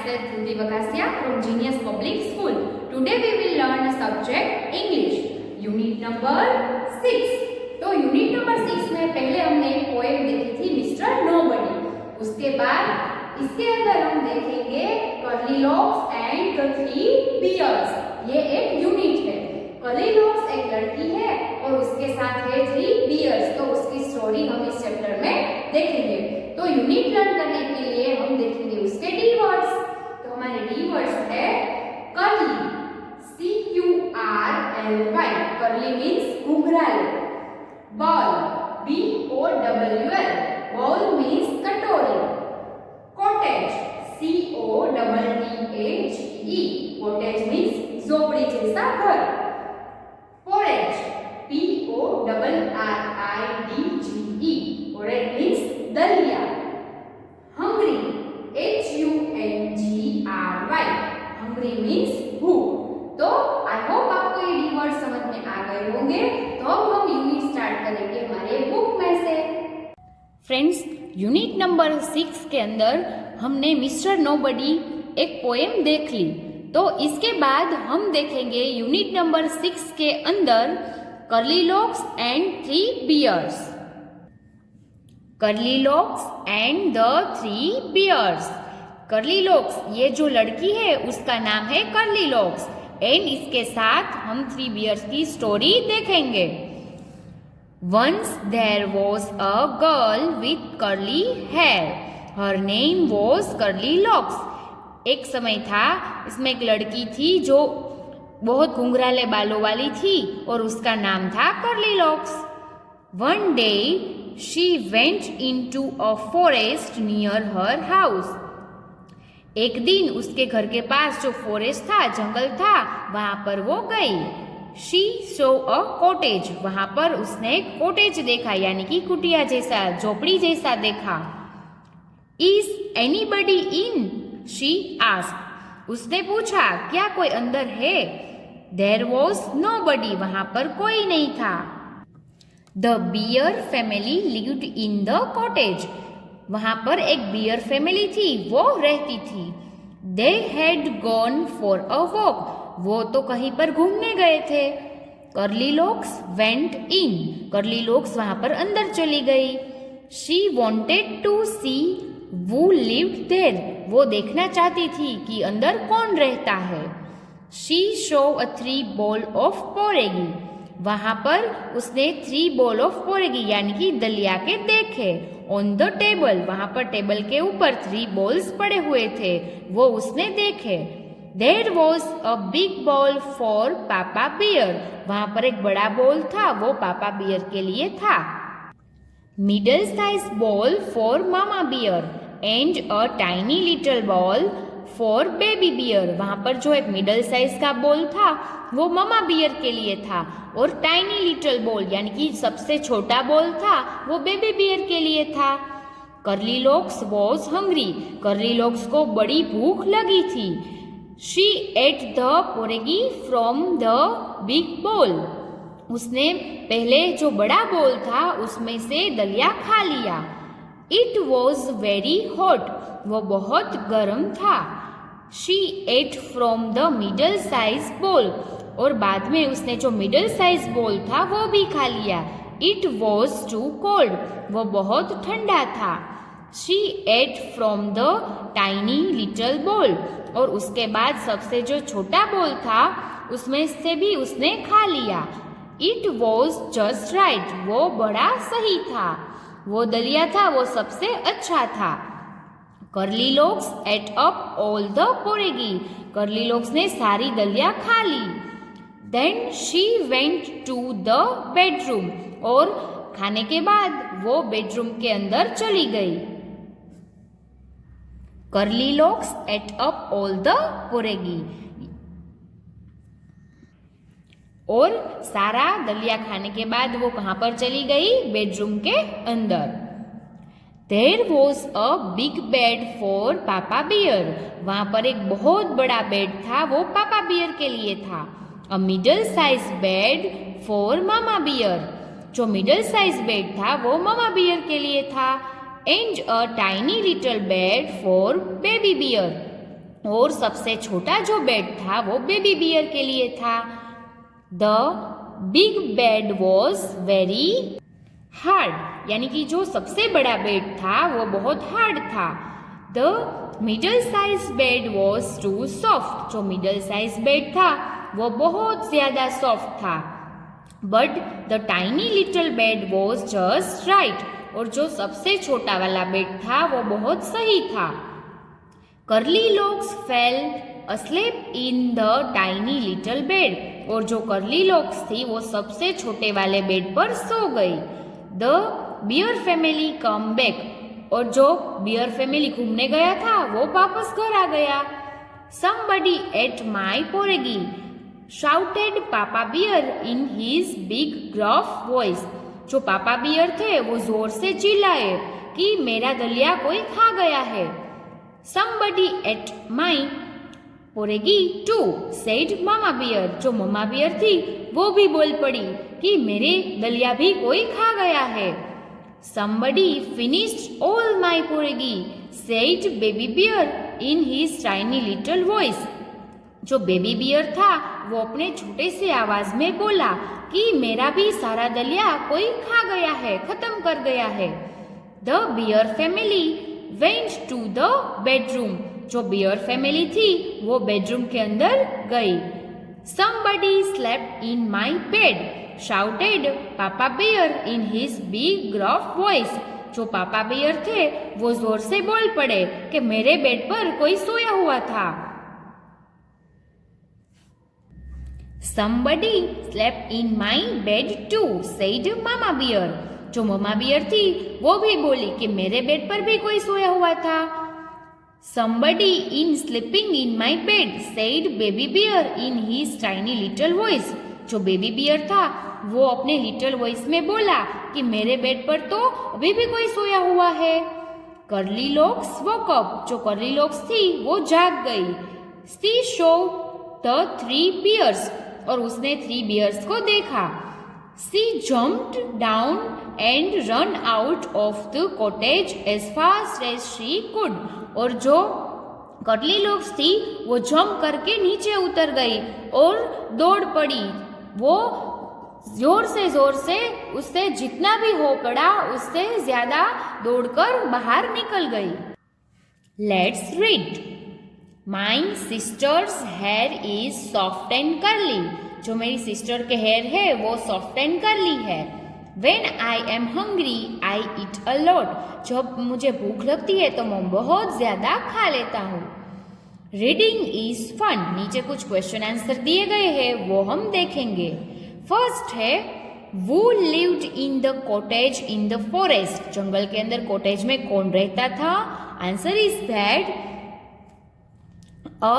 myself Dhruti Vakasia from Genius Public School. Today we will learn the subject English, unit number 6. तो unit number 6 में पहले हमने एक poem देखी थी मिस्टर नोबडी। उसके बाद इसके अंदर हम देखेंगे कर्लीलॉक्स एंड द थ्री बियर्स। ये एक यूनिट है। कर्लीलॉक्स एक लड़की है और उसके साथ है थ्री बियर्स। तो उसकी स्टोरी हम इस चैप्टर में देखेंगे। तो यूनिट लर्न करने के लिए हम देखेंगे उसके डी वर्ड्स। तो हमारे डी वर्ड्स है कर्ली, CURLY, कर्ली मीन्स घुंघराले। बॉल, BOWL, बॉल मीन्स कटोरी। कॉटेज, COTTAGE, कॉटेज मीन्स झोपड़ी जैसा घर। पोरेज, PORRIDGE, पोरेज मीन्स दलिया। हंग्री, HUNGRY, हंग्री मीन्स भूख। तो आई होप आपको ये डी वर्ड समझ में आ गए होंगे। तो अब हम यूनिट स्टार्ट करेंगे हमारे बुक में से। फ्रेंड्स, यूनिट नंबर 6 के अंदर हमने मिस्टर नोबडी एक पोएम देख ली। तो इसके बाद हम देखेंगे यूनिट नंबर 6 के अंदर Curlylocks and three bears. Curlylocks and the three bears. Curlylocks, ये जो लड़की है उसका नाम है कर्लीलॉक्स एंड इसके साथ हम थ्री बियर्स की स्टोरी देखेंगे। Once there was a girl with curly hair. Her name was Curlylocks. एक समय था, इसमें एक लड़की थी जो बहुत घुंघराले बालों वाली थी और उसका नाम था कर्लीलॉक्स। One day she went into a forest near her house. एक दिन उसके घर के पास जो फॉरेस्ट था, जंगल था, वहां पर वो गई। She saw a cottage. वहां पर उसने एक कॉटेज देखा, यानी कि कुटिया जैसा, झोपड़ी जैसा देखा। Is anybody in? She asked. उसने पूछा, क्या कोई अंदर है? There was nobody. वहां पर कोई नहीं था। The bear family lived in the cottage. वहां पर एक बियर फैमिली थी, वो रहती थी। They had gone for a walk. वो तो कहीं पर घूमने गए थे। कर्लीलॉक्स went in. कर्लीलॉक्स वहां पर अंदर चली गई। She wanted to see who lived there. वो देखना चाहती थी कि अंदर कौन रहता है। She saw a three ball of porridge. वहां पर उसने 3 बॉल ऑफ पोरेगी यानी कि दलिया के देखे। ऑन द टेबल, वहां पर टेबल के ऊपर 3 बॉल्स पड़े हुए थे, वो उसने देखे। There was a big bowl for papa bear. वहां पर एक बड़ा बॉल था, वो पापा बियर के लिए था। Middle size bowl for mama bear and a tiny little bowl for baby bear. वहां पर जो एक मिडल साइज का बॉल था वो मामा बियर के लिए था और टाइनी लिटिल बॉल यानी कि सबसे छोटा बॉल था वो बेबी बियर के लिए था। कर्लीलॉक्स वॉज हंग्री. कर्लीलॉक्स को बड़ी भूख लगी थी। She ate the porridge from the big bowl. उसने पहले जो बड़ा बॉल था उसमें से दलिया खा लिया। It was very hot. वो बहुत गर्म था। She ate from the middle size bowl. और बाद में उसने जो मिडल साइज बॉल था वो भी खा लिया। It was too cold. वो बहुत ठंडा था। She ate from the tiny little bowl. और उसके बाद सबसे जो छोटा बॉल था उसमें से भी उसने खा लिया। It was just right. वो बड़ा सही था। वो दलिया था, वो सबसे अच्छा था। Curlylocks ate up all the porridge. Curlylocks ने सारी दलिया खा ली। Then she went to the bedroom. और खाने के बाद वो बेडरूम के अंदर चली गई। कर्लीलॉक्स एट अप ऑल द पोरेगी. और सारा दलिया खाने के बाद वो कहाँ पर चली गई? बेडरूम के अंदर। There was a big bed for पापा बियर. वहां पर एक बहुत बड़ा बेड था, वो पापा बियर के लिए था। A middle size bed for mama bear. जो मिडल साइज बेड था वो मामा बियर के लिए था। And a tiny little bed for baby bear. और सबसे छोटा जो बेड था वो बेबी बियर के लिए था। The big bed was very hard, यानी कि जो सबसे बड़ा बेड था वो बहुत हार्ड था। The middle size bed was too soft, जो मिडल साइज बेड था वो बहुत ज्यादा सॉफ्ट था। But the tiny little bed was just right, और जो सबसे छोटा वाला बेड था वो बहुत सही था। Curly locks fail asleep in the tiny little bed, और जो कर्ली लॉक्स थी वो सबसे छोटे वाले बेड पर सो गई। The bear family come back, और जो बियर फैमिली घूमने गया था वो वापस घर आ गया। Somebody ate my porgy, shouted पापा beer in his big gruff voice, जो पापा बियर थे वो जोर से चिल्लाए कि मेरा दलिया कोई खा गया है। Somebody ate my porgy too, said mama bear, जो मम्मा बियर थी वो भी बोल पड़ी कि मेरे दलिया भी कोई खा गया है। Somebody finished all my porgy, said baby bear in his tiny little voice, जो बेबी बियर था वो अपने छोटे से आवाज में बोला कि मेरा भी सारा दलिया कोई खा गया है, खत्म कर गया है। The bear family went to the bedroom, जो बियर फैमिली थी वो बेडरूम के अंदर गई। Somebody slept in my bed, shouted पापा beer in his big gruff voice, जो पापा बियर थे वो जोर से बोल पड़े कि मेरे बेड पर कोई सोया हुआ था। Somebody slept in my bed too, said mama bear, जो मम्मा बियर थी वो भी बोली कि मेरे बेड पर भी कोई सोया हुआ था। Somebody in sleeping in my bed, said baby bear in his tiny little voice, जो बेबी बियर था वो अपने लिटिल वॉइस में बोला कि मेरे बेड पर तो अभी भी कोई सोया हुआ है। कर्ली लॉक्स woke up, जो कर्ली लॉक्स थी वो जाग गई। She saw the 3 bears, और उसने 3 bears को देखा। She jumped down and ran out of the cottage as fast as she could, और जो कर्ली लॉक्स थी वो जंप करके नीचे उतर गई और दौड़ पड़ी। वो जोर से उससे जितना भी हो पड़ा उससे ज्यादा दौड़कर बाहर निकल गई। Let's read. My sisters here is soft and curly, जो मेरी सिस्टर के हेयर है वो सॉफ्ट एंड कर्ली है। When I am hungry, I eat a lot, जब मुझे भूख लगती है तो मैं बहुत ज्यादा खा लेता हूँ। रीडिंग इज फन, नीचे कुछ क्वेश्चन आंसर दिए गए हैं वो हम देखेंगे। फर्स्ट है Who lived in the cottage in the forest, जंगल के अंदर कॉटेज में कौन रहता था? Answer is that A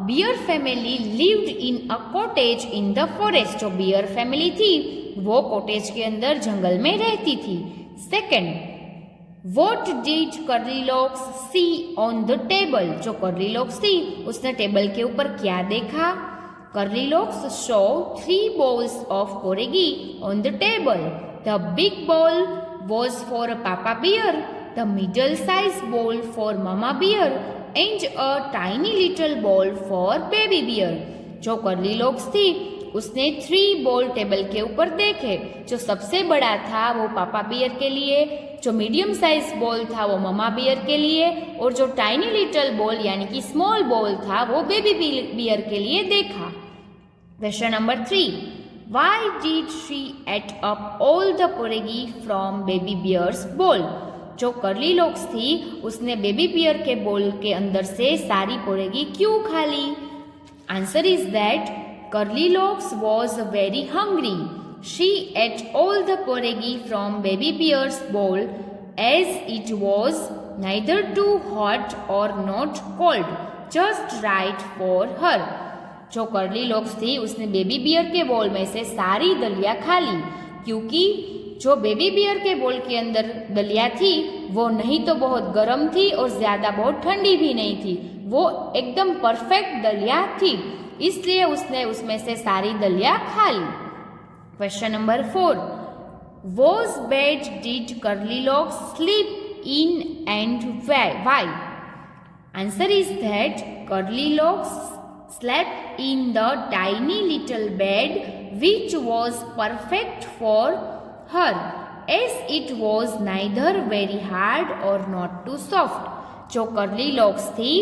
bear family lived in a cottage in the forest, जो बियर फैमिली थी वो कॉटेज के अंदर जंगल में रहती थी। Second, What did curly locks see on the table, जो कर्ली लॉक्स थी उसने टेबल के ऊपर क्या देखा? Curly locks saw 3 bowls of porgy on the table. The big bowl was for Papa bear, the middle sized bowl for Mama bear, and a tiny little bowl for baby bear. जो Curly Locks थी उसने 3 बोल table के ऊपर देखे। जो सबसे बड़ा था वो पापा बियर के लिए, जो मीडियम साइज बॉल था वो ममा बियर के लिए, और जो टाइनी लिटिल बॉल यानी कि स्मॉल बॉल था वो बेबी बियर के लिए देखा। Question number 3, why did she eat up all the porridge from baby bear's bowl, जो कर्ली लॉक्स थी उसने बेबी बियर के बॉल के अंदर से सारी पोरेगी क्यों खा ली? Answer is that Curly Locks was very hungry. She ate all the porgy from baby bear's bowl as it was neither too hot or not cold, just right for her. जो Curly Locks थी उसने baby beer के बोल में से सारी दलिया खा ली, क्योंकि जो बेबी बियर के बोल के अंदर दलिया थी वो नहीं तो बहुत गर्म थी और ज्यादा बहुत ठंडी भी नहीं थी, वो एकदम परफेक्ट दलिया थी, इसलिए उसने उसमें से सारी दलिया खा ली। Question number 4, Whose bed did Curly Locks sleep in and why? Answer is that curly locks slept in the tiny little bed which was perfect for her as it was neither very hard or not too soft. जो Curly Locks थी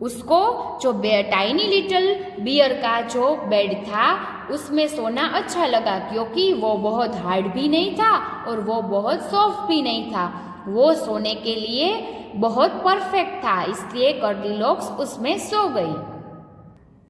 उसको जो tiny little beer का जो bed था उसमें सोना अच्छा लगा, क्योंकि वो बहुत हार्ड भी नहीं था और वो बहुत सॉफ्ट भी नहीं था। वो सोने के लिए बहुत परफेक्ट था, इसलिए कर्ली लॉक्स उसमें सो गई।